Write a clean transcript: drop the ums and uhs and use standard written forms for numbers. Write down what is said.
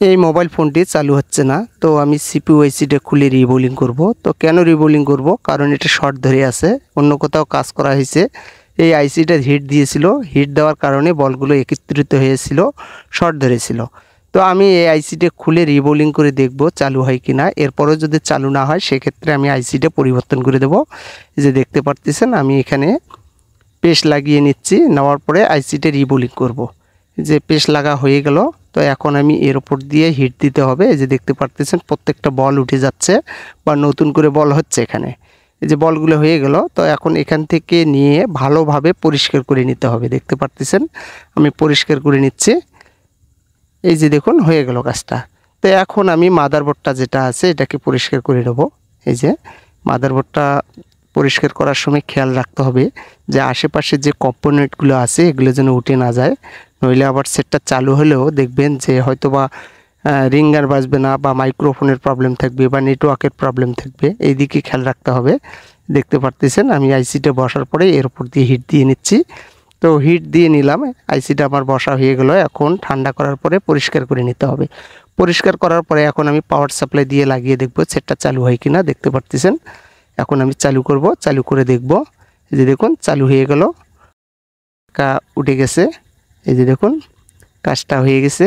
এই মোবাইল ফোনটি চালু হচ্ছে না, তো আমি সিপিইউ আইসিটা খুলে রিবোলিং করব। তো কেন রিবোলিং করব? কারণ এটা শর্ট ধরে আছে, অন্য কোথাও কাজ করা হয়েছে। এই আইসিটা হিট দিয়েছিল, হিট দেওয়ার কারণে বলগুলো একত্রিত হয়েছিল, শর্ট ধরেছিল। তো আমি এই আইসিটা খুলে রিবোলিং করে দেখব চালু হয় কি না। এরপরেও যদি চালু না হয় সেক্ষেত্রে আমি আইসিটা পরিবর্তন করে দেব। এই যে দেখতে পারতেছেন আমি এখানে পেশ লাগিয়ে নিচ্ছি, নেওয়ার পরে আইসিটা রিবোলিং করব। যে পেশ লাগা হয়ে গেল। তো এখন আমি এর উপর দিয়ে হিট দিতে হবে। এই যে দেখতে পারতেছেন প্রত্যেকটা বল উঠে যাচ্ছে বা নতুন করে বল হচ্ছে এখানে। এই যে বলগুলো হয়ে গেল। তো এখন এখান থেকে নিয়ে ভালোভাবে পরিষ্কার করে নিতে হবে। দেখতে পারতেছেন আমি পরিষ্কার করে নিচ্ছি। এই যে দেখুন হয়ে গেল কাজটা। তো এখন আমি মাদারবোর্ডটা যেটা আছে এটাকে পরিষ্কার করে নেব। এই যে মাদারবোর্ডটা পরিষ্কার করার সময় খেয়াল রাখতে হবে যে আশেপাশে যে কম্পোনেন্টগুলো আছে এগুলো যেন উঠে না যায়, নইলে আবার সেটটা চালু হলেও দেখবেন যে হয়তো বা রিঙ্গার বাজবে না, বা মাইক্রোফোনের প্রবলেম থাকবে, বা নেটওয়ার্কের প্রবলেম থাকবে। এই দিকে খেয়াল রাখতে হবে। দেখতে পারতেছেন আমি আইসিটা বসার পরে এর উপর দিয়ে হিট দিয়ে নিচ্ছি। তো হিট দিয়ে নিলাম, আইসিটা আমার বসা হয়ে গেল। এখন ঠান্ডা করার পরে পরিষ্কার করে নিতে হবে। পরিষ্কার করার পরে এখন আমি পাওয়ার সাপ্লাই দিয়ে লাগিয়ে দেখব সেটটা চালু হয় কিনা। দেখতে পারতেছেন এখন আমি চালু করব, চালু করে দেখব। এই যে দেখুন চালু হয়ে গেল, উঠে গেছে। এই যে দেখুন কাজটা হয়ে গেছে।